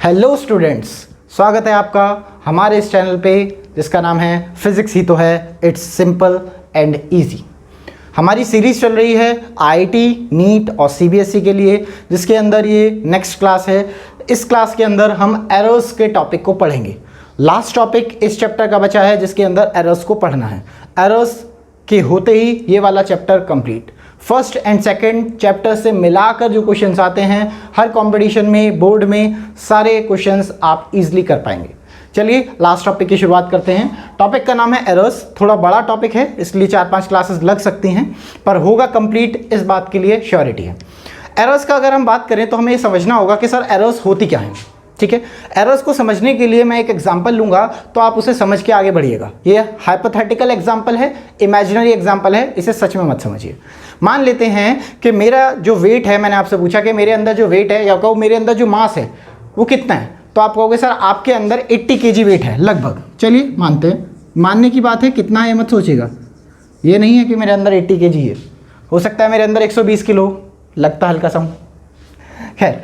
Hello students, स्वागत है आपका हमारे इस चैनल पे जिसका नाम है फिजिक्स ही तो है, इट्स सिंपल एंड इजी। हमारी सीरीज़ चल रही है आईआईटी, नीट और सीबीएसई के लिए, जिसके अंदर ये नेक्स्ट क्लास है। इस क्लास के अंदर हम एरर्स के टॉपिक को पढ़ेंगे। लास्ट टॉपिक इस चैप्टर का बचा है जिसके अंदर एरर्स को पढ़ना है। एरर्स के होते ही ये वाला chapter complete. First and second chapter से मिलाकर जो क्वेश्चंस आते हैं हर कंपटीशन में, बोर्ड में, सारे क्वेश्चंस आप इजीली कर पाएंगे। चलिए लास्ट टॉपिक की शुरुआत करते हैं। टॉपिक का नाम है एरर्स। थोड़ा बड़ा टॉपिक है इसलिए 4-5 क्लासेस लग सकती हैं, पर होगा कंप्लीट, इस बात के लिए श्योरिटी है। एरर्स का अगर हम बात करें तो हमें ये समझना होगा कि सर एरर्स होती क्या हैं। ठीक है, एरर्स को समझने के लिए मैं एक एग्जांपल लूंगा तो आप उसे समझ के आगे बढ़िएगा। ये हाइपोथेटिकल एग्जांपल है, इमेजिनरी एग्जांपल है, इसे सच में मत समझिए। मान लेते हैं कि मेरा जो वेट है, मैंने आपसे पूछा कि मेरे अंदर जो वेट है या कहो मेरे अंदर जो मास है वो कितना है, तो आप कहोगे सर आपके अंदर 80 kg वेट है लगभग। चलिए मानते हैं, मानने की बात है, कितना है मत सोचिएगा। ये नहीं है कि मेरे अंदर 80 kg है, हो सकता है मेरे अंदर 120 किलो, लगता हल्का सा हूँ। खैर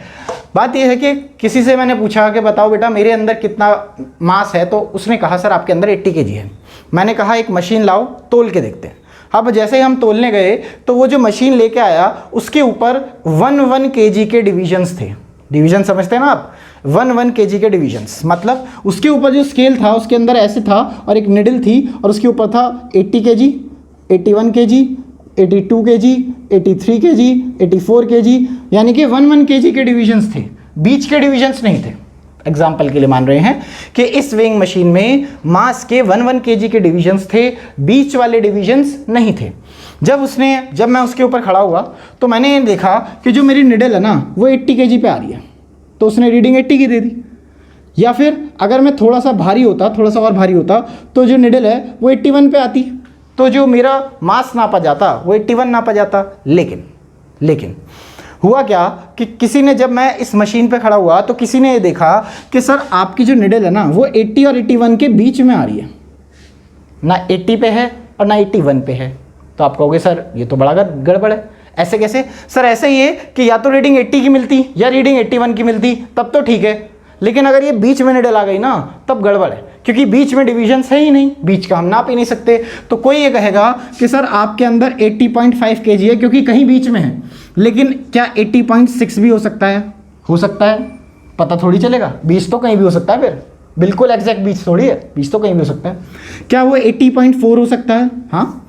बात यह है कि किसी से मैंने पूछा कि बताओ बेटा मेरे अंदर कितना मास है, तो उसने कहा सर आपके अंदर 80 kg है। मैंने कहा एक मशीन लाओ, तोल के देखते हैं। अब जैसे ही हम तोलने गए तो वो जो मशीन लेके आया उसके ऊपर 1 kg के डिविजन्स थे। डिवीजन समझते हैं ना आप, 1 kg के डिविजन्स, मतलब उसके ऊपर जो स्केल था उसके अंदर ऐसे था और एक निडल थी और उसके ऊपर था 80 kg, 81 kg, 82 kg, 83 kg, 84 kg, यानी कि 1 kg के डिविजन्स थे, बीच के डिविजन्स नहीं थे। एग्जाम्पल के लिए मान रहे हैं कि इस वेइंग मशीन में मास के 1 kg के डिविजन्स थे, बीच वाले डिविजन्स नहीं थे। जब मैं उसके ऊपर खड़ा हुआ तो मैंने ये देखा कि जो मेरी निडल है ना वो 80 kg पे आ रही है, तो उसने रीडिंग 80 की दे दी। या फिर अगर मैं थोड़ा सा और भारी होता तो जो निडल है वो 81 पे आती, तो जो मेरा मास नापा जाता वो 81 नापा जाता। लेकिन हुआ क्या कि किसी ने, जब मैं इस मशीन पे खड़ा हुआ तो किसी ने ये देखा कि सर आपकी जो निडल है ना वो 80 और 81 के बीच में आ रही है, ना 80 पे है और ना 81 पे है। तो आप कहोगे सर ये तो बड़ा गड़बड़ है, ऐसे कैसे? सर ऐसे ही है कि या तो रीडिंग 80 की मिलती या रीडिंग 81 की मिलती, तब तो ठीक है। लेकिन अगर ये बीच में निडल आ गई ना तब गड़बड़ है, क्योंकि बीच में डिविजन्स है ही नहीं, बीच का हम नाप ही नहीं सकते। तो कोई ये कहेगा कि सर आपके अंदर 80.5 kg है क्योंकि कहीं बीच में है, लेकिन क्या 80.6 भी हो सकता है? हो सकता है, पता थोड़ी चलेगा, बीच तो कहीं भी हो सकता है। फिर बिल्कुल एग्जैक्ट बीच थोड़ी है, बीच तो कहीं भी हो सकता है। क्या वो 80.4 हो सकता है? हाँ।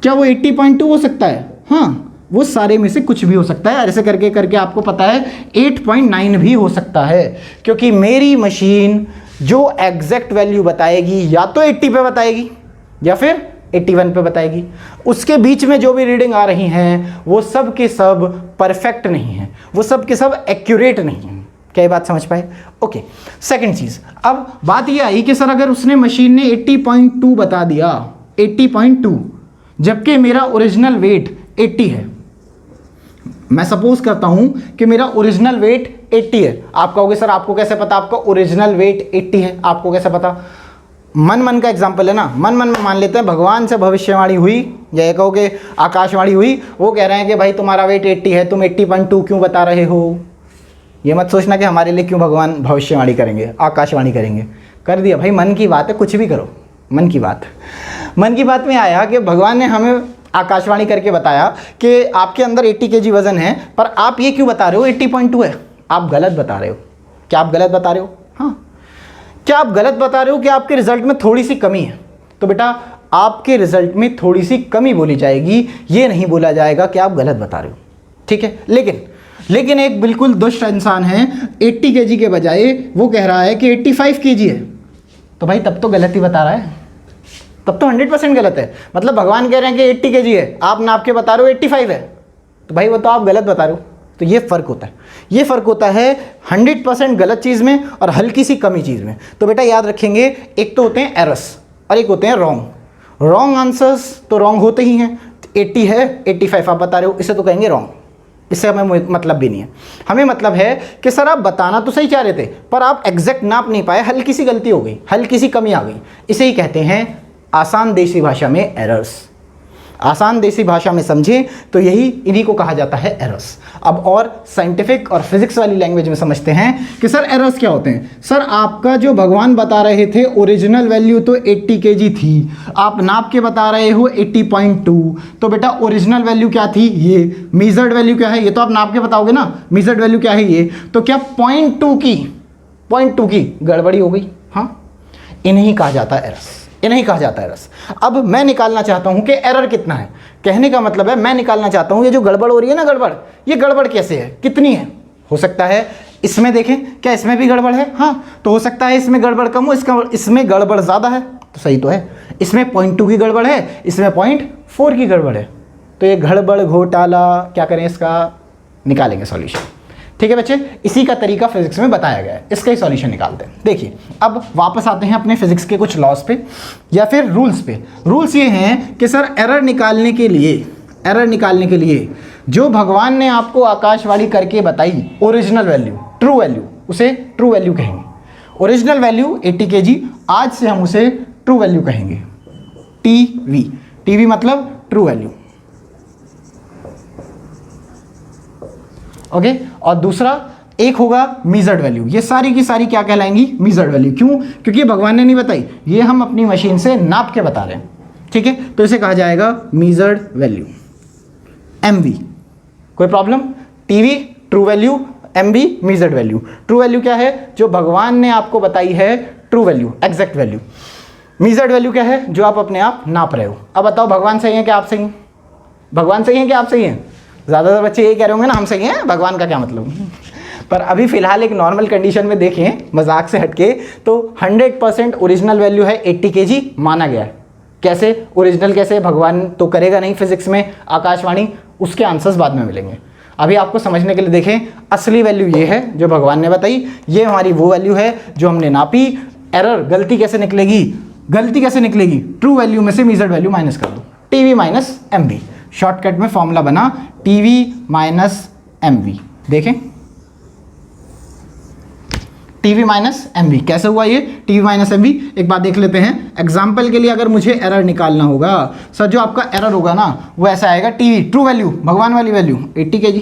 क्या वो 80.2 हो सकता है? हाँ। वो सारे में से कुछ भी हो सकता है। ऐसे करके करके आपको पता है 8.9 भी हो सकता है, क्योंकि मेरी मशीन जो एग्जैक्ट वैल्यू बताएगी या तो 80 पे बताएगी या फिर 81 पे बताएगी। उसके बीच में जो भी रीडिंग आ रही हैं वो सब के सब परफेक्ट नहीं है, वो सब के सब एक्यूरेट नहीं है। क्या ये बात समझ पाए? ओके। सेकंड चीज़, अब बात ये आई कि सर अगर उसने मशीन ने 80.2 बता दिया, 80.2, जबकि मेरा ओरिजिनल वेट 80 है। मैं सपोज करता हूं कि मेरा ओरिजिनल वेट 80 है। आप कहोगे सर आपको कैसे पता आपका ओरिजिनल वेट 80 है? आपको कैसे पता? मन का एग्जांपल है ना, मन में मान लेते हैं भगवान से भविष्यवाणी हुई, या ये कहो कि आकाशवाणी हुई, वो कह रहे हैं कि भाई तुम्हारा वेट 80 है, तुम 80.2 क्यों बता रहे हो? ये मत सोचना कि हमारे लिए क्यों भगवान भविष्यवाणी करेंगे, आकाशवाणी करेंगे। कर दिया भाई, मन की बात है, कुछ भी करो, मन की बात में आया कि भगवान ने हमें आकाशवाणी करके बताया कि आपके अंदर 80 kg वजन है, पर आप ये क्यों बता रहे हो 80.2 है? आप गलत बता रहे हो। क्या आप गलत बता रहे हो? हाँ। क्या आप गलत बता रहे हो कि आपके रिजल्ट में थोड़ी सी कमी है? तो बेटा आपके रिजल्ट में थोड़ी सी कमी बोली जाएगी, ये नहीं बोला जाएगा कि आप गलत बता रहे हो। ठीक है। लेकिन एक बिल्कुल दुष्ट इंसान है, 80 kg के बजाय वो कह रहा है कि 85 kg है, तो भाई तब तो गलत ही बता रहा है, तब तो 100% गलत है। मतलब भगवान कह रहे हैं कि 80 kg है, आप नाप के बता रहे हो 85 है, तो भाई वो तो आप गलत बता रहे हो। तो ये फ़र्क होता है 100% गलत चीज़ में और हल्की सी कमी चीज़ में। तो बेटा याद रखेंगे, एक तो होते हैं एरर्स और एक होते हैं रॉन्ग आंसर्स। तो रॉन्ग होते ही हैं। 80 है, 85 आप बता रहे हो, इसे तो कहेंगे रॉन्ग, इससे हमें मतलब भी नहीं है। हमें मतलब है कि सर आप बताना तो सही चाह रहे थे, पर आप एग्जैक्ट नाप नहीं पाए, हल्की सी गलती हो गई, हल्की सी कमी आ गई। इसे ही कहते हैं आसान देसी भाषा में एरर्स। आसान देसी भाषा में समझें तो इन्हीं को कहा जाता है एरर्स। अब और साइंटिफिक और फिजिक्स वाली लैंग्वेज में समझते हैं कि सर एरर्स क्या होते हैं। सर आपका जो भगवान बता रहे थे ओरिजिनल वैल्यू तो 80 kg थी, आप नाप के बता रहे हो 80.2, तो बेटा ओरिजिनल वैल्यू क्या थी, ये मेजर्ड वैल्यू क्या है, ये तो आप नाप के बताओगे ना, मेजर्ड वैल्यू क्या है ये, तो क्या 0.2 की गड़बड़ी हो गई। हाँ, इन्हीं कहा जाता है एरर्स, इन्हीं कहा जाता है एरर्स। अब मैं निकालना चाहता हूं कि एरर कितना है, कहने का मतलब है मैं निकालना चाहता हूं ये जो गड़बड़ हो रही है ना, गड़बड़, ये गड़बड़ कैसे है, कितनी है। हो सकता है इसमें देखें, क्या इसमें भी गड़बड़ है, हाँ, तो हो सकता है इसमें गड़बड़ कम हो, इसमें गड़बड़ ज़्यादा है, तो सही तो है, इसमें 0.2 की गड़बड़ है, इसमें 0.4 की गड़बड़ है, तो ये गड़बड़ घोटाला क्या करें, इसका निकालेंगे सॉल्यूशन। ठीक है बच्चे, इसी का तरीका फिजिक्स में बताया गया है, इसका ही सॉल्यूशन निकालते हैं। देखिए अब वापस आते हैं अपने फिजिक्स के कुछ लॉज पे या फिर रूल्स पे। रूल्स ये हैं कि सर एरर निकालने के लिए जो भगवान ने आपको आकाशवाणी करके बताई ओरिजिनल वैल्यू, ट्रू वैल्यू, उसे ट्रू वैल्यू कहेंगे। ओरिजिनल वैल्यू 80 kg, आज से हम उसे ट्रू वैल्यू कहेंगे, टीवी मतलब ट्रू वैल्यू। ओके, और दूसरा एक होगा मीजर्ड वैल्यू, ये सारी की सारी क्या कहलाएंगी, मीजर्ड वैल्यू। क्यों? क्योंकि भगवान ने नहीं बताई, ये हम अपनी मशीन से नाप के बता रहे हैं। ठीक है, तो इसे कहा जाएगा मीजर्ड वैल्यू, एमवी। कोई problem? TV true value, MV measured value. True value क्या है, जो भगवान ने आपको बताई है true value, exact value. Measured value क्या है, जो आप अपने आप नाप रहे हो। अब बताओ भगवान सही है कि आप सही हैं? भगवान सही है कि आप सही हैं? ज़्यादातर बच्चे यही कह रहे होंगे ना, हम सही हैं, भगवान का क्या मतलब। पर अभी फ़िलहाल एक नॉर्मल कंडीशन में देखें, मजाक से हटके, तो 100% ओरिजिनल वैल्यू है 80 kg माना गया है। कैसे ओरिजिनल, कैसे, भगवान तो करेगा नहीं फिजिक्स में आकाशवाणी, उसके आंसर्स बाद में मिलेंगे। अभी आपको समझने के लिए देखें, असली वैल्यू ये है जो भगवान ने बताई, ये हमारी वो वैल्यू है जो हमने नापी। एरर, गलती कैसे निकलेगी, ट्रू वैल्यू में से मीजर्ड वैल्यू माइनस कर दो, टीवी माइनस एमवी। शॉर्टकट में फॉर्मूला बना टीवी माइनस एमवी। देखें, टीवी माइनस एमवी कैसे हुआ ये, टीवी माइनस एमवी। एक बात देख लेते हैं, एग्जाम्पल के लिए अगर मुझे एरर निकालना होगा, सर जो आपका एरर होगा ना वो ऐसा आएगा, टीवी ट्रू वैल्यू, भगवान वाली value 80 kg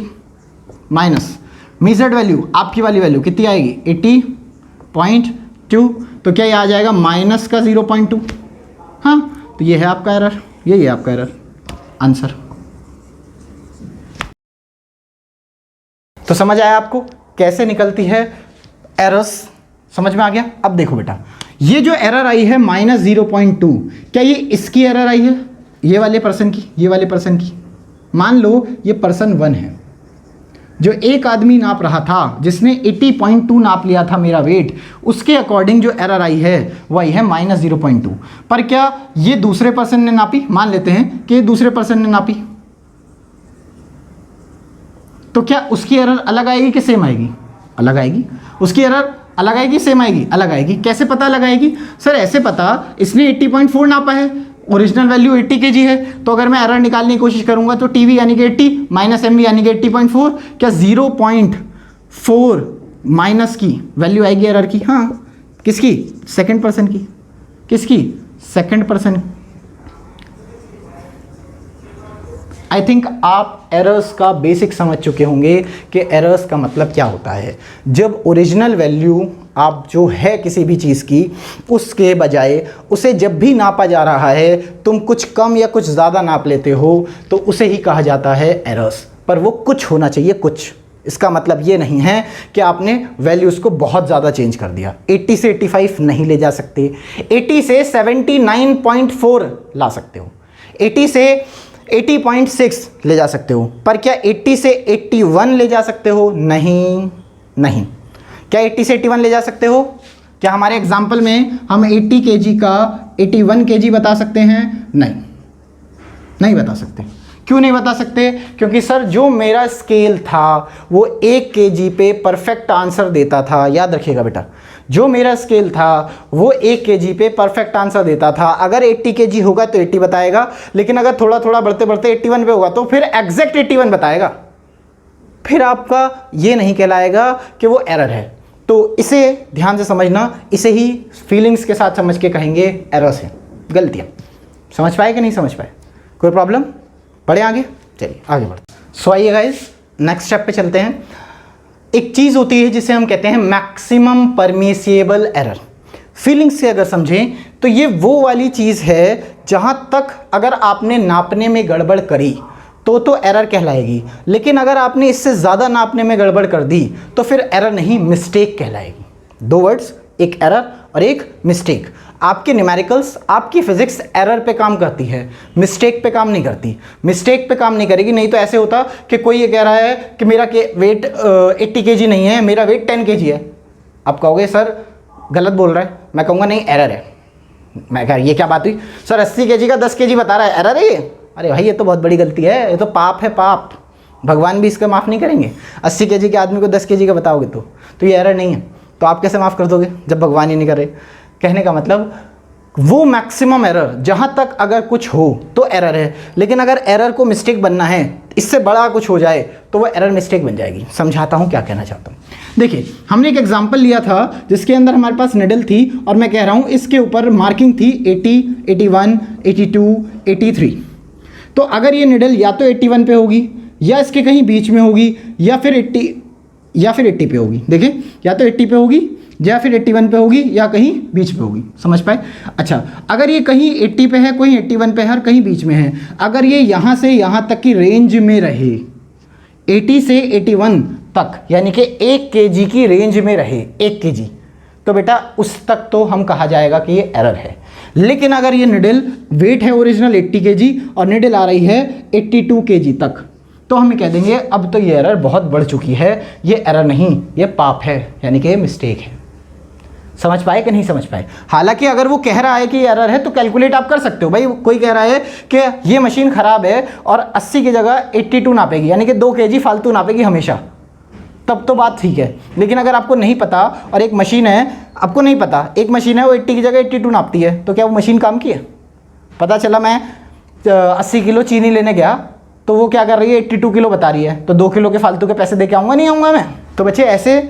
minus measured value, आपकी वाली वैल्यू कितनी आएगी 80.2, तो क्या ये आ जाएगा माइनस का 0.2। हाँ, तो ये है आपका एरर, यही है आपका एरर आंसर। तो समझ आया आपको कैसे निकलती है एरर्स, समझ में आ गया। अब देखो बेटा, ये जो एरर आई है -0.2, क्या ये इसकी एरर आई है, ये वाले पर्सन की, ये वाले पर्सन की। मान लो ये पर्सन 1 है, जो एक आदमी नाप रहा था, जिसने 80.2 नाप लिया था मेरा वेट, उसके अकॉर्डिंग जो एरर आई है वो आई है -0.2। पर क्या ये दूसरे पर्सन ने नापी, मान लेते हैं कि दूसरे पर्सन ने नापी, तो क्या उसकी एरर अलग आएगी कि सेम आएगी? अलग आएगी। उसकी एरर अलग आएगी, सेम आएगी? अलग आएगी। कैसे पता अलग आएगी? सर ऐसे पता, इसने 80.4 नापा है, ओरिजिनल वैल्यू 80 kg है, तो अगर मैं एरर निकालने की कोशिश करूंगा तो टीवी यानी कि 80 माइनस एमवी यानी कि 80.4, क्या 0.4 माइनस की वैल्यू आएगी एरर की? हाँ, किसकी? सेकंड पर्सन की। किसकी? Second person. आई थिंक आप एरर्स का बेसिक समझ चुके होंगे कि एरर्स का मतलब क्या होता है। जब ओरिजिनल वैल्यू आप जो है किसी भी चीज़ की, उसके बजाय उसे जब भी नापा जा रहा है तुम कुछ कम या कुछ ज़्यादा नाप लेते हो, तो उसे ही कहा जाता है एरर्स। पर वो कुछ होना चाहिए, कुछ। इसका मतलब ये नहीं है कि आपने वैल्यूज़ को बहुत ज़्यादा चेंज कर दिया। 80 से 85 नहीं ले जा सकते, 80 से 79.4 ला सकते हो, 80 से 80.6 ले जा सकते हो, पर क्या 80 से 81 ले जा सकते हो? नहीं, नहीं। क्या 80 से 81 ले जा सकते हो? क्या हमारे एग्जाम्पल में हम 80 kg का 81 kg बता सकते हैं? नहीं, नहीं बता सकते। क्यों नहीं बता सकते? क्योंकि सर जो मेरा स्केल था वो 1 kg पे परफेक्ट आंसर देता था। याद रखिएगा बेटा, जो मेरा स्केल था वो 1 kg पे परफेक्ट आंसर देता था। अगर 80 kg होगा तो 80 बताएगा, लेकिन अगर थोड़ा थोड़ा बढ़ते बढ़ते 81 पे होगा तो फिर एग्जैक्ट 81 बताएगा। फिर आपका ये नहीं कहलाएगा कि वो एरर है। तो इसे ध्यान से समझना, इसे ही फीलिंग्स के साथ समझ के कहेंगे एरर्स है, गलतियाँ। समझ पाए कि नहीं समझ पाए? कोई प्रॉब्लम? बढ़े आगे, चलिए आगे बढ़ते हैं। सो आइए गाइस नेक्स्ट स्टेप पे चलते हैं। एक चीज़ होती है जिसे हम कहते हैं मैक्सिमम परमिसिबल एरर। फीलिंग्स से अगर समझें तो ये वो वाली चीज़ है जहाँ तक अगर आपने नापने में गड़बड़ करी तो एरर कहलाएगी, लेकिन अगर आपने इससे ज़्यादा नापने में गड़बड़ कर दी तो फिर एरर नहीं, मिस्टेक कहलाएगी। दो वर्ड्स, एक एरर और एक मिस्टेक। आपके न्यूमेरिकल्स, आपकी फिजिक्स एरर पे काम करती है, मिस्टेक पे काम नहीं करती। मिस्टेक पे काम नहीं करेगी, नहीं तो ऐसे होता कि कोई ये कह रहा है कि मेरा वेट 80 kg नहीं है, मेरा वेट 10 kg है। आप कहोगे सर गलत बोल रहा है, मैं कहूँगा नहीं एरर है। मैं कह ये क्या बात हुई सर, 80 kg का 10 kg बता रहा है, एरर है ये? अरे भाई ये तो बहुत बड़ी गलती है, ये तो पाप है, पाप। भगवान भी इसका माफ़ नहीं करेंगे। 80 kg के आदमी को 10 kg का बताओगे तो ये एरर नहीं है, तो आप कैसे माफ़ कर दोगे जब भगवान ही नहीं करे? कहने का मतलब वो मैक्सिमम एरर जहाँ तक अगर कुछ हो तो एरर है, लेकिन अगर एरर को मिस्टेक बनना है, इससे बड़ा कुछ हो जाए तो वो एरर मिस्टेक बन जाएगी। समझाता हूँ क्या कहना चाहता हूँ। देखिए हमने एक एग्जांपल लिया था जिसके अंदर हमारे पास निडल थी और मैं कह रहा हूँ इसके ऊपर मार्किंग थी 80, 81, 82, 83। तो अगर ये निडल या तो 81 पे होगी या इसके कहीं बीच में होगी या फिर 80 पे होगी। देखिए या तो 80 पे होगी या फिर 81 पे होगी या कहीं बीच पे होगी। समझ पाए? अच्छा, अगर ये कहीं 80 पे है, कहीं 81 पे है और कहीं बीच में है, अगर ये यहाँ से यहाँ तक की रेंज में रहे, 80 से 81 तक, यानी कि 1 kg की रेंज में रहे, 1 kg, तो बेटा उस तक तो हम कहा जाएगा कि ये एरर है। लेकिन अगर ये निडल वेट है ओरिजिनल 80 kg और निडल आ रही है 82 kg तक, तो हम कह देंगे अब तो ये एरर बहुत बढ़ चुकी है, ये एरर नहीं, ये पाप है, यानी कि ये मिस्टेक है। समझ पाए कि नहीं समझ पाए? हालांकि अगर वो कह रहा है कि एरर है तो कैलकुलेट आप कर सकते हो। भाई कोई कह रहा है कि ये मशीन ख़राब है और 80 की जगह 82 नापेगी, यानी कि 2 kg फालतू नापेगी हमेशा, तब तो बात ठीक है। लेकिन अगर आपको नहीं पता और एक मशीन है, आपको नहीं पता, एक मशीन है वो 80 की जगह 82 नापती है, तो क्या वो मशीन काम की है? पता चला मैं 80 किलो चीनी लेने गया तो वो क्या कर रही है, 82 किलो बता रही है, तो 2 किलो के फालतू के पैसे दे के आऊँगा? नहीं आऊँगा मैं। तो बच्चे ऐसे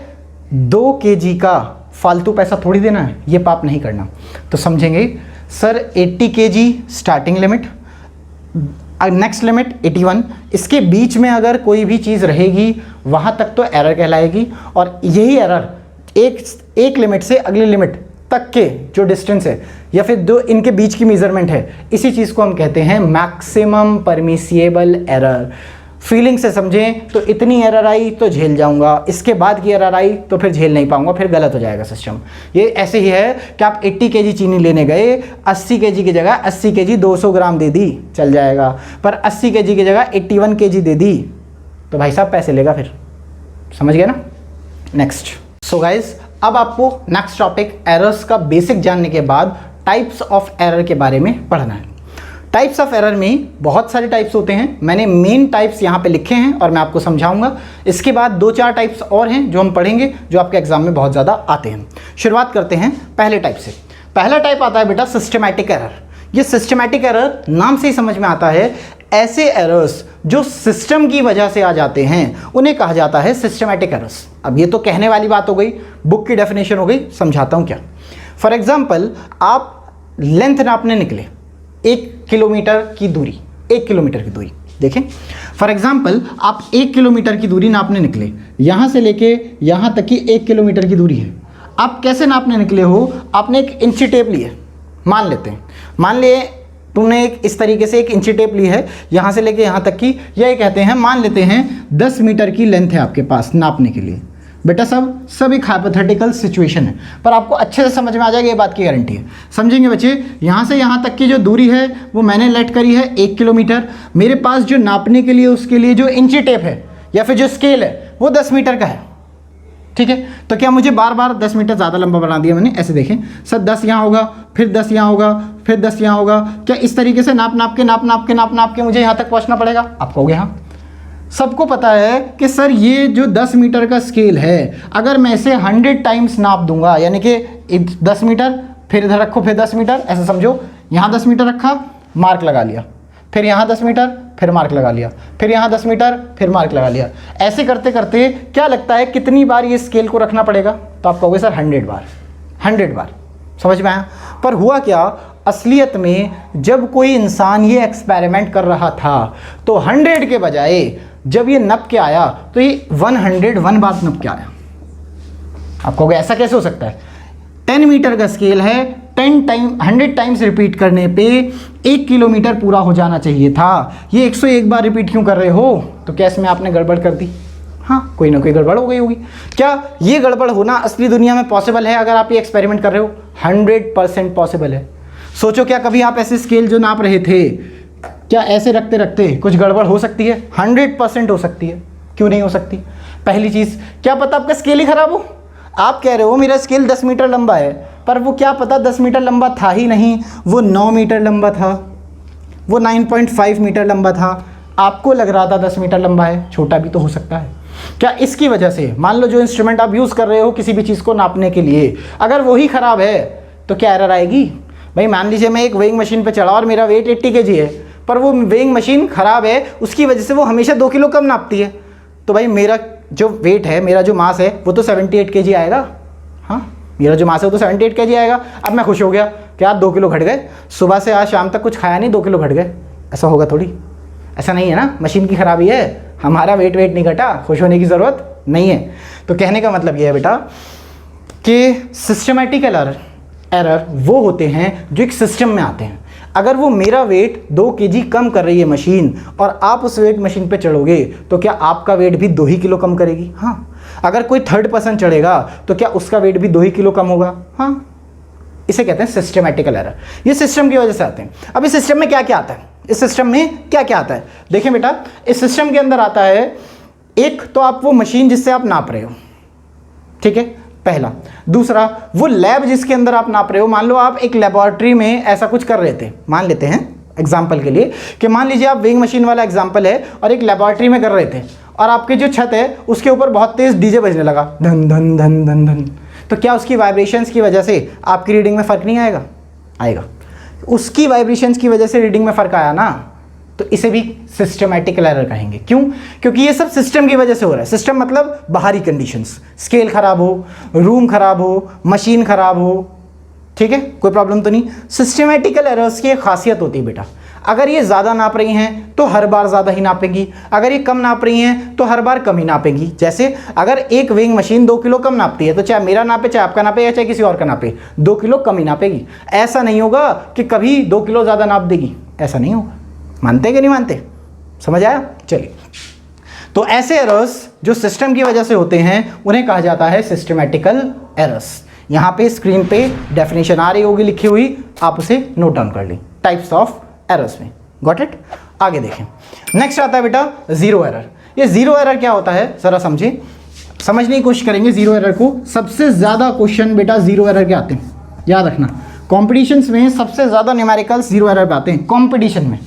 2 kg का फालतू पैसा थोड़ी देना है, ये पाप नहीं करना। तो समझेंगे sir 80 kg starting limit, next limit 81, इसके बीच में अगर कोई भी चीज़ रहेगी वहाँ तक तो एरर कहलाएगी। और यही एरर एक लिमिट से अगली लिमिट तक के जो डिस्टेंस है या फिर दो इनके बीच की मेजरमेंट है, इसी चीज़ को हम कहते हैं मैक्सिमम परमिसिबल एरर। फीलिंग से समझें तो इतनी एरर आई तो झेल जाऊंगा, इसके बाद की एरर आई तो फिर झेल नहीं पाऊंगा, फिर गलत हो जाएगा सिस्टम। ये ऐसे ही है कि आप 80 kg चीनी लेने गए, 80 kg की जगह 80 kg 200 ग्राम दे दी, चल जाएगा, पर 80 kg की जगह 81 kg दे दी तो भाई साहब पैसे लेगा फिर। समझ गए ना? नेक्स्ट। सो गाइज अब आपको नेक्स्ट टॉपिक एरर्स का बेसिक जानने के बाद टाइप्स ऑफ एरर के बारे में पढ़ना है। टाइप्स ऑफ एरर में बहुत सारे टाइप्स होते हैं, मैंने मेन टाइप्स यहाँ पे लिखे हैं और मैं आपको समझाऊंगा। इसके बाद 2-4 टाइप्स और हैं जो हम पढ़ेंगे, जो आपके एग्जाम में बहुत ज़्यादा आते हैं। शुरुआत करते हैं पहले टाइप से। पहला टाइप आता है बेटा सिस्टमैटिक एरर। ये सिस्टमैटिक एरर नाम से ही समझ में आता है, ऐसे एरर्स जो सिस्टम की वजह से आ जाते हैं उन्हें कहा जाता है सिस्टमैटिक एरर्स। अब ये तो कहने वाली बात हो गई, बुक की डेफिनेशन हो गई, समझाता हूँ क्या। फॉर एग्जाम्पल आप लेंथ नापने निकले, 1 किलोमीटर की दूरी, 1 किलोमीटर की दूरी देखें। फॉर एग्जाम्पल आप 1 किलोमीटर की दूरी नापने निकले, यहाँ से लेके यहाँ तक की 1 किलोमीटर की दूरी है। आप कैसे नापने निकले हो? आपने एक इंची टेप ली है, मान लेते हैं, मान लिए तुमने एक इस तरीके से एक इंची टेप ली है यहाँ से लेके यहाँ तक की, यही कहते हैं, मान लेते हैं 10 मीटर की लेंथ है आपके पास नापने के लिए। बेटा सब एक हाइपोथेटिकल सिचुएशन है, पर आपको अच्छे से समझ में आ जाएगा, ये बात की गारंटी है। समझेंगे बच्चे? यहाँ से यहाँ तक की जो दूरी है वो मैंने लेट करी है 1 किलोमीटर। मेरे पास जो नापने के लिए उसके लिए जो इंची टेप है या फिर जो स्केल है वो 10 मीटर का है, ठीक है। तो क्या मुझे बार बार 10 मीटर ज़्यादा लंबा बना दिया मैंने? ऐसे देखें सर, 10 यहाँ होगा, फिर 10 यहाँ होगा, फिर 10 यहाँ होगा, क्या इस तरीके से नाप के मुझे यहाँ तक पहुँचना पड़ेगा? आप कहोगे हाँ। सबको पता है कि सर ये जो 10 मीटर का स्केल है, अगर मैं इसे 100 टाइम्स नाप दूंगा, यानी कि 10 मीटर फिर इधर रखो, फिर 10 मीटर, ऐसे समझो, यहाँ 10 मीटर रखा, मार्क लगा लिया, फिर यहाँ 10 मीटर, फिर मार्क लगा लिया, फिर यहाँ 10 मीटर, फिर मार्क लगा लिया। ऐसे करते करते क्या लगता है कितनी बार ये स्केल को रखना पड़ेगा? तो आप कहोगे सर 100 बार। 100 बार, समझ में आया? पर हुआ क्या, असलियत में जब कोई इंसान ये एक्सपेरिमेंट कर रहा था तो 100 के बजाय जब ये नप के आया तो ये 101 बार नप के आया। आप कहोगे ऐसा कैसे हो सकता है? 10 मीटर का स्केल है, 100 टाइम्स रिपीट करने पे 1 किलोमीटर पूरा हो जाना चाहिए था। ये 101 बार रिपीट क्यों कर रहे हो? तो क्या इसमें आपने गड़बड़ कर दी? हाँ, कोई ना कोई गड़बड़ हो गई होगी। क्या ये गड़बड़ होना असली दुनिया में पॉसिबल है? अगर आप ये एक्सपेरिमेंट कर रहे हो 100% पॉसिबल है। सोचो, क्या कभी आप ऐसे स्केल जो नाप रहे थे, क्या ऐसे रखते रखते कुछ गड़बड़ हो सकती है? 100% हो सकती है। क्यों नहीं हो सकती? पहली चीज़, क्या पता आपका स्केल ही खराब हो। आप कह रहे हो मेरा स्केल 10 मीटर लंबा है, पर वो क्या पता 10 मीटर लंबा था ही नहीं, वो 9 मीटर लंबा था, वो 9.5 मीटर लंबा था। आपको लग रहा था 10 मीटर लंबा है, छोटा भी तो हो सकता है। क्या इसकी वजह से, मान लो जो इंस्ट्रूमेंट आप यूज़ कर रहे हो किसी भी चीज़ को नापने के लिए, अगर वही ख़राब है तो क्या एरर आएगी? भाई मान लीजिए मैं एक वेइंग मशीन पे चढ़ा और मेरा वेट 80 kg है, पर वो वेइंग मशीन ख़राब है, उसकी वजह से वो हमेशा 2 किलो कम नापती है, तो भाई मेरा जो वेट है, मेरा जो मास है, वो तो 78 kg आएगा। हाँ, मेरा जो मास है वो तो 78 kg आएगा। अब मैं खुश हो गया, क्या 2 किलो घट गए, सुबह से आज शाम तक कुछ खाया नहीं, 2 किलो घट गए। ऐसा होगा थोड़ी, ऐसा नहीं है ना। मशीन की खराबी है, हमारा वेट नहीं घटा, खुश होने की ज़रूरत नहीं है। तो कहने का मतलब ये है बेटा कि सिस्टमेटिकल एरर वो होते हैं जो एक सिस्टम में आते हैं। अगर वो मेरा वेट 2 kg कम कर रही है मशीन और आप उस वेट मशीन पे चढ़ोगे तो क्या आपका वेट भी 2 ही किलो कम करेगी? हाँ। अगर कोई थर्ड पर्सन चढ़ेगा तो क्या उसका वेट भी 2 ही किलो कम होगा? हाँ। इसे कहते हैं सिस्टमेटिकल एरर। ये सिस्टम की वजह से आते हैं। अब इस सिस्टम में क्या क्या आता है? इस सिस्टम में क्या क्या आता है? देखें बेटा, इस सिस्टम के अंदर आता है, एक तो आप वो मशीन जिससे आप नाप रहे हो, ठीक है, पहला। दूसरा, वो लैब जिसके अंदर आप नाप रहे हो। मान लो आप एक लेबोरेटरी में ऐसा कुछ कर रहे थे, मान लेते हैं एग्जाम्पल के लिए कि मान लीजिए आप वेइंग मशीन वाला एग्जाम्पल है और एक लेबोरेटरी में कर रहे थे और आपकी जो छत है उसके ऊपर बहुत तेज़ डीजे बजने लगा, धन धन धन धन धन। तो क्या उसकी वाइब्रेशंस की वजह से आपकी रीडिंग में फ़र्क नहीं आएगा? आएगा। उसकी वाइब्रेशंस की वजह से रीडिंग में फ़र्क आया ना, तो इसे भी सिस्टमेटिकल एरर कहेंगे। क्यों? क्योंकि ये सब सिस्टम की वजह से हो रहा है। सिस्टम मतलब बाहरी कंडीशंस, स्केल खराब हो, रूम खराब हो, मशीन खराब हो, ठीक है, कोई प्रॉब्लम तो नहीं। सिस्टमेटिकल एरर्स की एक खासियत होती है बेटा, अगर ये ज़्यादा नाप रही हैं तो हर बार ज़्यादा ही नापेंगी, अगर ये कम नाप रही हैं तो हर बार कम ही नापेंगी। जैसे अगर एक वेइंग मशीन 2 किलो कम नापती है तो चाहे मेरा नापे, चाहे आपका नापे या चाहे किसी और का नापे, 2 किलो कम ही नापेगी। ऐसा नहीं होगा कि कभी 2 किलो ज़्यादा नाप देगी, ऐसा नहीं होगा। मानते कि नहीं मानते? समझ आया? चलिए, तो ऐसे एरर्स जो सिस्टम की वजह से होते हैं उन्हें कहा जाता है सिस्टमेटिकल एरर्स। यहाँ पे स्क्रीन पे डेफिनेशन आ रही होगी लिखी हुई, आप उसे नोट डाउन कर लें, टाइप्स ऑफ एरर्स में। Got it? आगे देखें, नेक्स्ट आता है बेटा जीरो एरर। ये जीरो एरर क्या होता है ज़रा समझें, समझने की कोशिश करेंगे जीरो एरर को। सबसे ज़्यादा क्वेश्चन बेटा जीरो एरर के आते हैं, याद रखना। कॉम्पिटिशन्स में सबसे ज़्यादा न्यूमेरिकल्स जीरो एरर पे आते हैं। कॉम्पिटिशन में,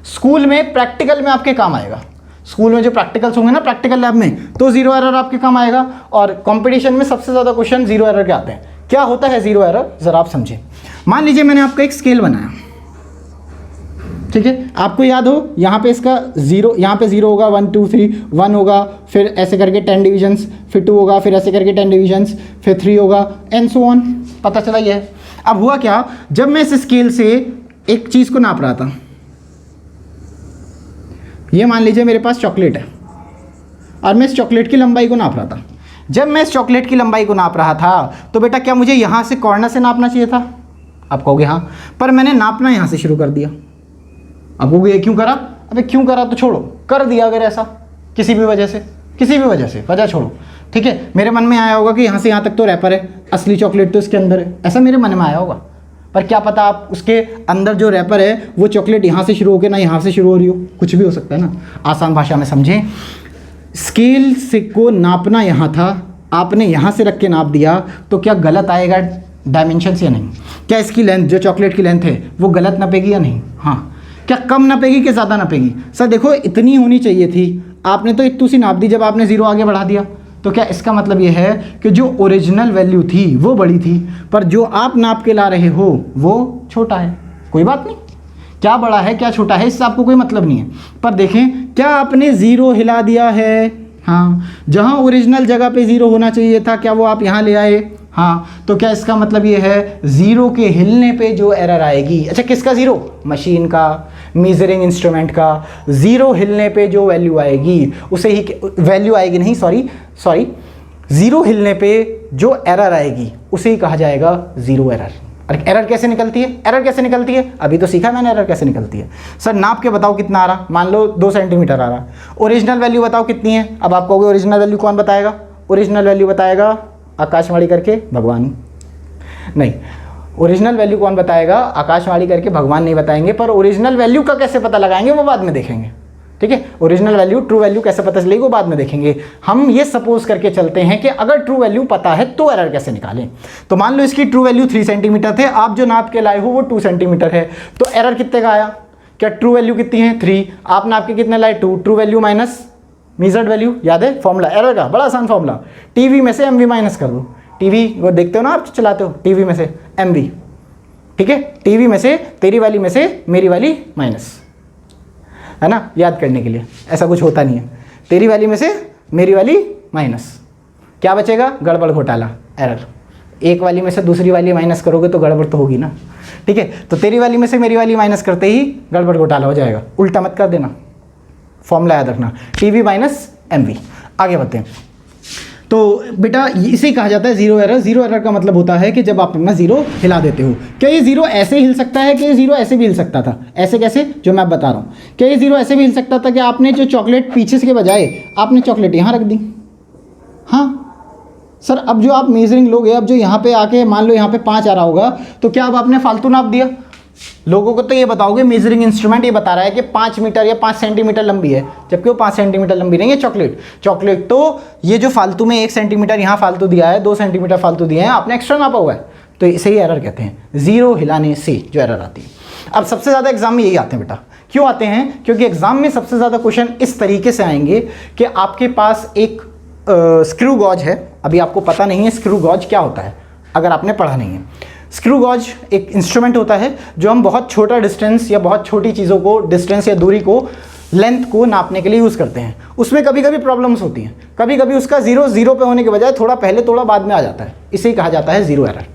स्कूल में प्रैक्टिकल में आपके काम आएगा। स्कूल में जो प्रैक्टिकल्स होंगे ना, प्रैक्टिकल लैब में, तो जीरो एरर आपके काम आएगा। और कंपटीशन में सबसे ज़्यादा क्वेश्चन जीरो एरर के आते हैं। क्या होता है जीरो एरर, ज़रा आप समझें। मान लीजिए मैंने आपका एक स्केल बनाया, ठीक है, आपको याद हो यहाँ पे इसका जीरो, यहाँ पे जीरो होगा, 1 2 3, 1 होगा, फिर ऐसे करके 10 डिविजन्स, फिर 2 होगा, फिर ऐसे करके 10 डिविजन्स, फिर 3 होगा, एंड सो ऑन। पता चला ये है। अब हुआ क्या, जब मैं इस स्केल से एक चीज़ को नाप रहा था, ये मान लीजिए मेरे पास चॉकलेट है और मैं इस चॉकलेट की लंबाई को नाप रहा था। जब मैं इस चॉकलेट की लंबाई को नाप रहा था तो बेटा क्या मुझे यहाँ से कॉर्नर से नापना चाहिए था? आप कहोगे हाँ, पर मैंने नापना यहाँ से शुरू कर दिया। आप कहोगे ये क्यों करा? अबे क्यों करा तो छोड़ो, कर दिया अगर ऐसा किसी भी वजह से, किसी भी वजह से, वजह छोड़ो, ठीक है। मेरे मन में आया होगा कि यहाँ से यहाँ तक तो रैपर है, असली चॉकलेट तो इसके अंदर है, ऐसा मेरे मन में आया होगा। पर क्या पता आप उसके अंदर जो रैपर है वो चॉकलेट यहाँ से शुरू होकर ना यहाँ से शुरू हो रही हो, कुछ भी हो सकता है ना। आसान भाषा में समझें, स्केल से को नापना यहाँ था, आपने यहाँ से रख के नाप दिया, तो क्या गलत आएगा डायमेंशंस या नहीं? क्या इसकी लेंथ, जो चॉकलेट की लेंथ है, वो गलत नापेगी या नहीं? हाँ। क्या कम नापेगी कि ज़्यादा नापेगी? सर देखो इतनी होनी चाहिए थी, आपने तो इतनी सी नाप दी, जब आपने ज़ीरो आगे बढ़ा दिया। तो क्या इसका मतलब ये है कि जो ओरिजिनल वैल्यू थी वो बड़ी थी, पर जो आप नाप के ला रहे हो वो छोटा है? कोई बात नहीं, क्या बड़ा है क्या छोटा है इससे आपको कोई मतलब नहीं है। पर देखें, क्या आपने ज़ीरो हिला दिया है? हाँ। जहाँ ओरिजिनल जगह पे ज़ीरो होना चाहिए था, क्या वो आप यहाँ ले आए? हाँ, तो क्या इसका मतलब ये है ज़ीरो के हिलने पे जो एरर आएगी, अच्छा किसका ज़ीरो, मशीन का, मेजरिंग इंस्ट्रूमेंट का, ज़ीरो हिलने पे जो वैल्यू आएगी उसे ही, वैल्यू आएगी नहीं, सॉरी, ज़ीरो हिलने पे जो एरर आएगी उसे ही कहा जाएगा ज़ीरो एरर। और एरर कैसे निकलती है, एरर कैसे निकलती है, अभी तो सीखा मैंने एरर कैसे निकलती है। सर नाप के बताओ कितना आ रहा, मान लो 2 सेंटीमीटर आ रहा, ओरिजिनल वैल्यू बताओ कितनी है। अब आप कहोगे ओरिजिनल वैल्यू कौन बताएगा, ओरिजिनल वैल्यू बताएगा आकाशवाणी करके भगवान, नहीं, ओरिजिनल वैल्यू कौन बताएगा, आकाशवाणी करके भगवान नहीं बताएंगे, पर ओरिजिनल वैल्यू का कैसे पता लगाएंगे वो बाद में देखेंगे, ठीक है। ओरिजिनल वैल्यू, ट्रू वैल्यू कैसे पता चलेगी वो बाद में देखेंगे। हम ये सपोज करके चलते हैं कि अगर ट्रू वैल्यू पता है तो एरर कैसे निकालें। तो मान लो इसकी ट्रू वैल्यू 3 सेंटीमीटर थे, आप जो नाप के लाए हो वो 2 सेंटीमीटर है, तो एरर कितने का आया, क्या ट्रू वैल्यू कितनी है 3, आप नाप के कितने लाए 2, true value minus measured value, याद है फॉर्मूला एरर का, बड़ा आसान फॉर्मूला, टीवी में से एमवी माइनस कर दो, टीवी वो देखते हो ना आप चलाते हो, टीवी में से एमवी, ठीक है, टीवी में से तेरी वाली में से मेरी वाली माइनस, है ना, याद करने के लिए, ऐसा कुछ होता नहीं है, तेरी वाली में से मेरी वाली माइनस, क्या बचेगा, गड़बड़ घोटाला एरर, एक वाली में से दूसरी वाली माइनस करोगे तो गड़बड़ तो होगी ना, ठीक है। तो तेरी वाली में से मेरी वाली माइनस करते ही गड़बड़ घोटाला हो जाएगा, उल्टा मत कर देना, फॉर्मूला याद रखना, टीवी माइनस एमवी। आगे बढ़ते हैं। तो बेटा इसे कहा जाता है जीरो एरर। जीरो एरर का मतलब होता है कि जब आप अपना जीरो हिला देते हो। क्या ये जीरो ऐसे हिल सकता है कि ये जीरो ऐसे भी हिल सकता था, ऐसे कैसे, जो मैं बता रहा हूँ, क्या ये जीरो ऐसे भी हिल सकता था कि आपने जो चॉकलेट पीछे से के बजाय आपने चॉकलेट यहाँ रख दी, हाँ सर, अब जो आप मेजरिंग लोगे, अब जो यहाँ पे आके मान लो यहाँ पे 5 आ रहा होगा, तो क्या अब आपने फालतू नाप दिया, लोगों को तो ये बताओगे मेजरिंग इंस्ट्रूमेंट ये बता रहा है कि 5 मीटर या 5 सेंटीमीटर लंबी है, जबकि वो 5 सेंटीमीटर लंबी नहीं है चॉकलेट तो ये जो फालतू में 1 सेंटीमीटर यहाँ फालतू दिया है, 2 सेंटीमीटर फालतू दिए हैं, आपने एक्स्ट्रा नापा हुआ है, तो इसे ही एरर कहते हैं, जीरो हिलाने से जो एरर आती है। अब सबसे ज़्यादा एग्जाम में यही आते हैं बेटा, क्यों आते हैं, क्योंकि एग्जाम में सबसे ज़्यादा क्वेश्चन इस तरीके से आएंगे कि आपके पास एक स्क्रू गॉज है, अभी आपको पता नहीं है स्क्रू गॉज क्या होता है अगर आपने पढ़ा नहीं है। स्क्रू गॉज एक इंस्ट्रूमेंट होता है जो हम बहुत छोटा डिस्टेंस या बहुत छोटी चीज़ों को, डिस्टेंस या दूरी को, लेंथ को नापने के लिए यूज़ करते हैं। उसमें कभी कभी प्रॉब्लम्स होती हैं, कभी कभी उसका जीरो पे होने के बजाय थोड़ा पहले थोड़ा बाद में आ जाता है, इसे ही कहा जाता है जीरो एरर।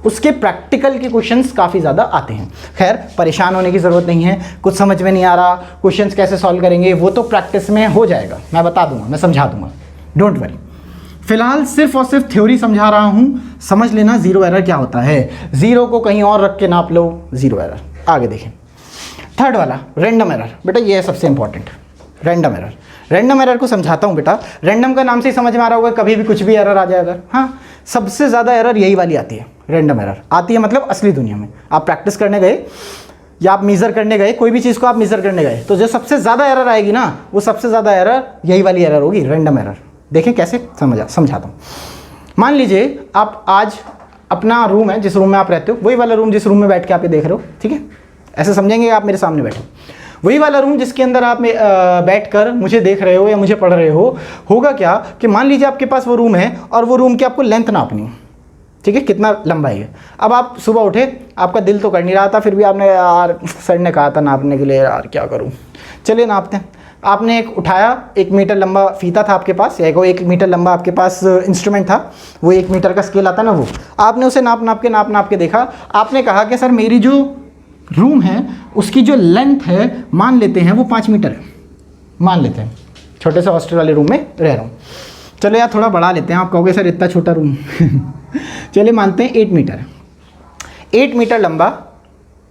उसके प्रैक्टिकल के क्वेश्चंस काफ़ी ज़्यादा आते हैं। खैर परेशान होने की ज़रूरत नहीं है, कुछ समझ में नहीं आ रहा, क्वेश्चंस कैसे सॉल्व करेंगे वो तो प्रैक्टिस में हो जाएगा, मैं बता दूंगा, मैं समझा दूंगा, डोंट वरी। फिलहाल सिर्फ और सिर्फ थ्योरी समझा रहा हूँ, समझ लेना जीरो एरर क्या होता है, जीरो को कहीं और रख के नाप लो, जीरो एरर। आगे देखें, थर्ड वाला रैंडम एरर। बेटा ये है सबसे important, random error. Random error को समझाता हूँ बेटा, रैंडम का नाम से ही समझ में आ रहा होगा, कभी भी कुछ भी एरर आ जाएगा। हाँ, सबसे ज़्यादा एरर यही वाली आती है, रैंडम एरर आती है, मतलब असली दुनिया में आप प्रैक्टिस करने गए या आप मेज़र करने गए, कोई भी चीज़ को आप मेज़र करने गए, तो जो सबसे ज़्यादा एरर आएगी ना, वो सबसे ज़्यादा एरर यही वाली एरर होगी, रैंडम एररर। देखें कैसे समझाता हूँ। मान लीजिए आप आज अपना रूम है, जिस रूम में आप रहते हो, वही वाला रूम जिस रूम में बैठ के आप ये देख रहे हो, ठीक है, ऐसे समझेंगे आप मेरे सामने बैठे, वही वाला रूम जिसके अंदर आप बैठकर मुझे देख रहे हो या मुझे पढ़ रहे हो। होगा क्या कि मान लीजिए आपके पास वो रूम है और वो रूम की आपको लेंथ नापनी है, ठीक है, कितना लंबाई है। अब आप सुबह उठे, आपका दिल तो कर नहीं रहा था, फिर भी आपने यार सर ने कहा था नापने के लिए, यार क्या करूँ, चलिए नापते हैं। आपने एक उठाया, 1 मीटर लंबा फीता था आपके पास, या 1 मीटर लंबा आपके पास इंस्ट्रूमेंट था, वो 1 मीटर का स्केल आता ना, वो आपने उसे नाप के देखा। आपने कहा कि सर मेरी जो रूम है उसकी जो लेंथ है, मान लेते हैं वो 5 मीटर है, मान लेते हैं, छोटे से हॉस्टल वाले रूम में रह रहा हूँ, चलो यार थोड़ा बढ़ा लेते हैं। आप कहोगे सर इतना छोटा रूम चलिए मानते हैं 8 मीटर, 8 मीटर लंबा,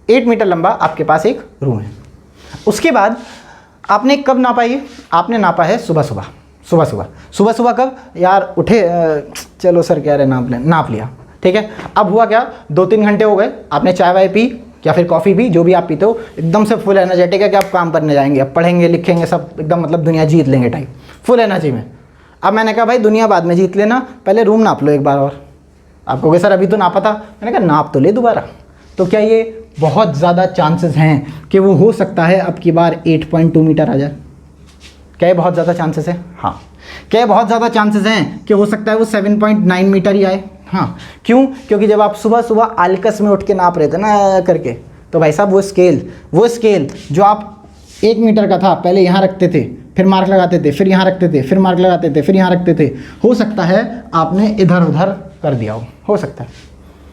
8 मीटर लंबा आपके पास एक रूम है। उसके बाद आपने कब नापा, ये आपने नापा है सुबह कब, यार उठे, चलो सर कह रहे नाप लिया, ठीक है। अब हुआ क्या, 2-3 घंटे हो गए, आपने चाय वाय पी या फिर कॉफ़ी पी, जो भी आप पीते हो, एकदम से फुल एनर्जेटिक है कि आप काम करने जाएंगे, अब पढ़ेंगे लिखेंगे सब एकदम, मतलब दुनिया जीत लेंगे टाइप, फुल एनर्जी में। अब मैंने कहा भाई दुनिया बाद में जीत लेना, पहले रूम नाप लो एक बार और। आप कहोगे सर अभी तो नापा था, मैंने कहा नाप तो ले दोबारा। तो क्या ये बहुत ज़्यादा चांसेस हैं कि वो हो सकता है अब की बार 8.2 मीटर आ जाए? क्या ये बहुत ज़्यादा चांसेस है? हाँ। क्या ये बहुत ज़्यादा चांसेस हैं कि हो सकता है वो 7.9 मीटर ही आए? हाँ। क्यों? क्योंकि जब आप सुबह सुबह आलकस में उठ के नाप रहे थे ना करके, तो भाई साहब वो स्केल जो आप 1 मीटर का था पहले यहाँ रखते थे, फिर मार्क लगाते थे, फिर यहाँ रखते थे, फिर मार्क लगाते थे, फिर यहाँ रखते थे। हो सकता है आपने इधर उधर कर दिया हो सकता है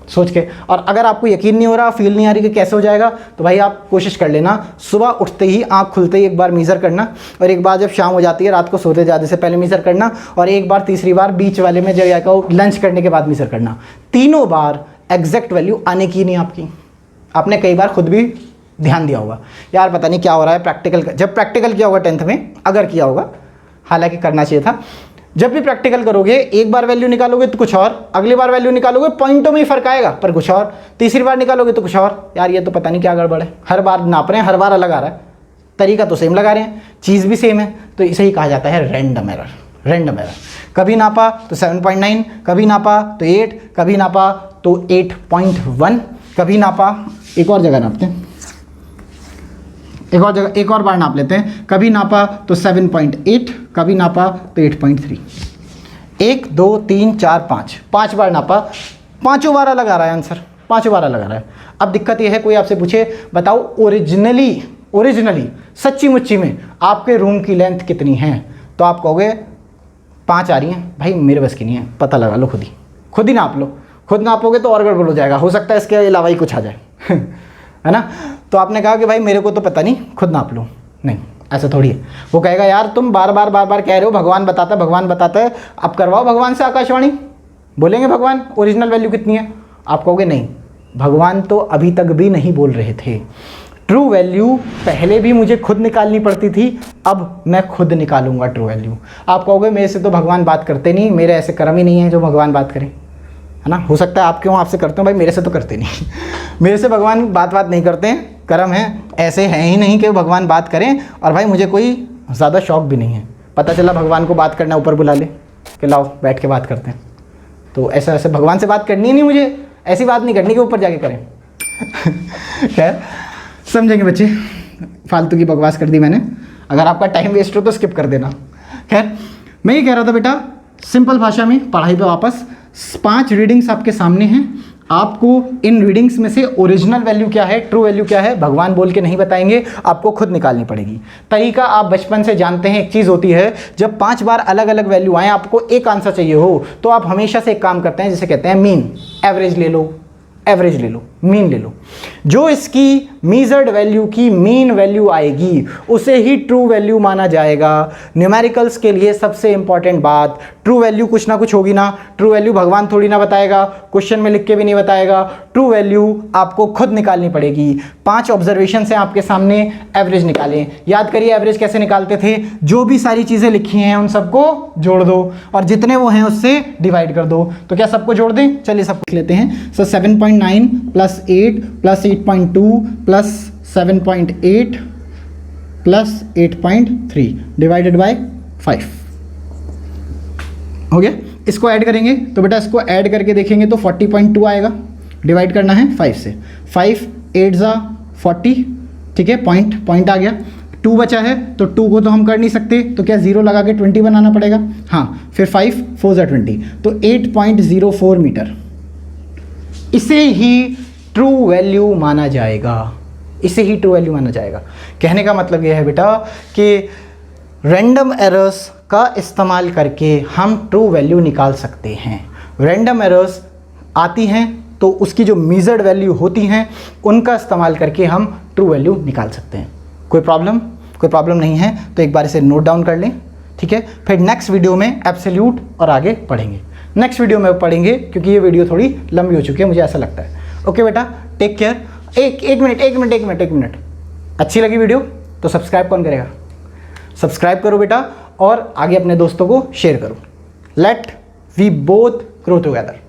सोच के। और अगर आपको यकीन नहीं हो रहा, फील नहीं आ रही कि कैसे हो जाएगा, तो भाई आप कोशिश कर लेना, सुबह उठते ही आँख खुलते ही एक बार मीज़र करना, और एक बार जब शाम हो जाती है रात को सोते जाने से पहले मीज़र करना, और एक बार तीसरी बार बीच वाले में जगह को लंच करने के बाद मीज़र करना। तीनों बार एग्जैक्ट वैल्यू आने की नहीं आपकी। आपने कई बार खुद भी ध्यान दिया होगा, यार पता नहीं क्या हो रहा है प्रैक्टिकल, जब प्रैक्टिकल किया होगा 10th में, अगर किया होगा, हालांकि करना चाहिए था। जब भी प्रैक्टिकल करोगे एक बार वैल्यू निकालोगे तो कुछ और, अगली बार वैल्यू निकालोगे पॉइंटों में ही फर्क आएगा पर कुछ और, तीसरी बार निकालोगे तो कुछ और। यार ये तो पता नहीं क्या गड़बड़ है, हर बार नाप रहे हैं, हर बार अलग आ रहा है, तरीका तो सेम लगा रहे हैं, चीज़ भी सेम है। तो इसे ही कहा जाता है रैंडम एरर। रैंडम एरर, कभी नापा तो 7.9, कभी नापा तो 8, कभी नापा तो 8.1, कभी नापा, एक और जगह नापते हैं, एक और जगह एक और बार नाप लेते हैं, कभी नापा तो 7.8, कभी नापा तो 8.3। 1 2 3 4 5, 5 बार नापा, पाँचों बार अलग आ रहा है आंसर, पाँचों बार अलग आ रहा है। अब दिक्कत यह है, कोई आपसे पूछे बताओ ओरिजिनली सच्ची मुच्ची में आपके रूम की लेंथ कितनी है, तो आप कहोगे 5 आ रही हैं। भाई मेरे बस की नहीं है, पता लगा लो, खुद ही नाप लो। खुद नापोगे तो और गड़बड़ हो जाएगा, हो सकता है इसके अलावा ही कुछ आ जाए है ना। तो आपने कहा कि भाई मेरे को तो पता नहीं, खुद नाप लो। नहीं, ऐसा थोड़ी है। वो कहेगा यार तुम बार बार कह रहे हो भगवान बताता है, अब करवाओ भगवान से आकाशवाणी। बोलेंगे भगवान ओरिजिनल वैल्यू कितनी है, आप कहोगे नहीं, भगवान तो अभी तक भी नहीं बोल रहे थे। ट्रू वैल्यू पहले भी मुझे खुद निकालनी पड़ती थी, अब मैं खुद निकालूंगा ट्रू वैल्यू। आप कहोगे मेरे से तो भगवान बात करते नहीं, मेरे ऐसे कर्म ही नहीं है जो भगवान बात करें, है ना। हो सकता है आप क्यों आपसे करते हो, भाई मेरे से तो करते नहीं मेरे से भगवान बात नहीं करते हैं, कर्म है ऐसे हैं ही नहीं कि भगवान बात करें। और भाई मुझे कोई ज़्यादा शौक भी नहीं है, पता चला भगवान को बात करना ऊपर बुला ले कि लाओ बैठ के बात करते हैं, तो ऐसे भगवान से बात करनी ही नहीं, मुझे ऐसी बात नहीं करनी कि ऊपर जाके करें खैर समझेंगे बच्चे, फालतू की बकवास कर दी मैंने, अगर आपका टाइम वेस्ट हो तो स्किप कर देना। खैर मैं ये कह रहा था बेटा, सिंपल भाषा में पढ़ाई पे वापस, 5 रीडिंग्स आपके सामने हैं, आपको इन रीडिंग्स में से ओरिजिनल वैल्यू क्या है, ट्रू वैल्यू क्या है, भगवान बोल के नहीं बताएंगे, आपको खुद निकालनी पड़ेगी। तरीका आप बचपन से जानते हैं, एक चीज़ होती है जब 5 बार अलग अलग वैल्यू आए, आपको एक आंसर चाहिए हो, तो आप हमेशा से एक काम करते हैं जिसे कहते हैं मीन। एवरेज ले लो, मीन ले लो। जो इसकी मीजर्ड वैल्यू की मीन वैल्यू आएगी उसे ही ट्रू वैल्यू माना जाएगा। न्यूमेरिकल्स के लिए सबसे इंपॉर्टेंट बात, ट्रू वैल्यू कुछ ना कुछ होगी ना, ट्रू वैल्यू भगवान थोड़ी ना बताएगा, क्वेश्चन में लिख के भी नहीं बताएगा, ट्रू वैल्यू आपको खुद निकालनी पड़ेगी। 5 ऑब्जर्वेशन हैं आपके सामने, एवरेज निकालें। याद करिए एवरेज कैसे निकालते थे, जो भी सारी चीज़ें लिखी हैं उन सबको जोड़ दो और जितने वो हैं उससे डिवाइड कर दो। तो क्या सबको जोड़ दें, चलिए सब लिख लेते हैं। सो 7.9 plus 8 plus 8.2 plus 7.8 plus 8.3 divided by 5 हो गया। इसको ऐड करेंगे तो बेटा इसको ऐड करके देखेंगे तो 40.2 आएगा, डिवाइड करना है 5 से, 5 8 ज़ा 40, ठीक है, पॉइंट आ गया। 2 बचा है तो 2 को तो हम कर नहीं सकते, तो क्या 0 लगा के 20 बनाना पड़ेगा, हाँ, फिर 5 4 ज़ा 20, तो 8.04 मीटर। इसे ही ट्रू वैल्यू माना जाएगा, इसे ही ट्रू वैल्यू माना जाएगा। कहने का मतलब यह है बेटा कि रैंडम एरर्स का इस्तेमाल करके हम ट्रू वैल्यू निकाल सकते हैं। रैंडम एरर्स आती हैं तो उसकी जो मेजर्ड वैल्यू होती हैं उनका इस्तेमाल करके हम ट्रू वैल्यू निकाल सकते हैं। कोई प्रॉब्लम नहीं है तो एक बार इसे नोट डाउन कर लें, ठीक है। फिर नेक्स्ट वीडियो में एब्सोल्यूट और आगे पढ़ेंगे, नेक्स्ट वीडियो में पढ़ेंगे क्योंकि ये वीडियो थोड़ी लंबी हो चुकी है, मुझे ऐसा लगता है। ओके बेटा, टेक केयर। एक मिनट, अच्छी लगी वीडियो तो सब्सक्राइब कौन करेगा, सब्सक्राइब करो बेटा और आगे अपने दोस्तों को शेयर करो। Let we both grow together.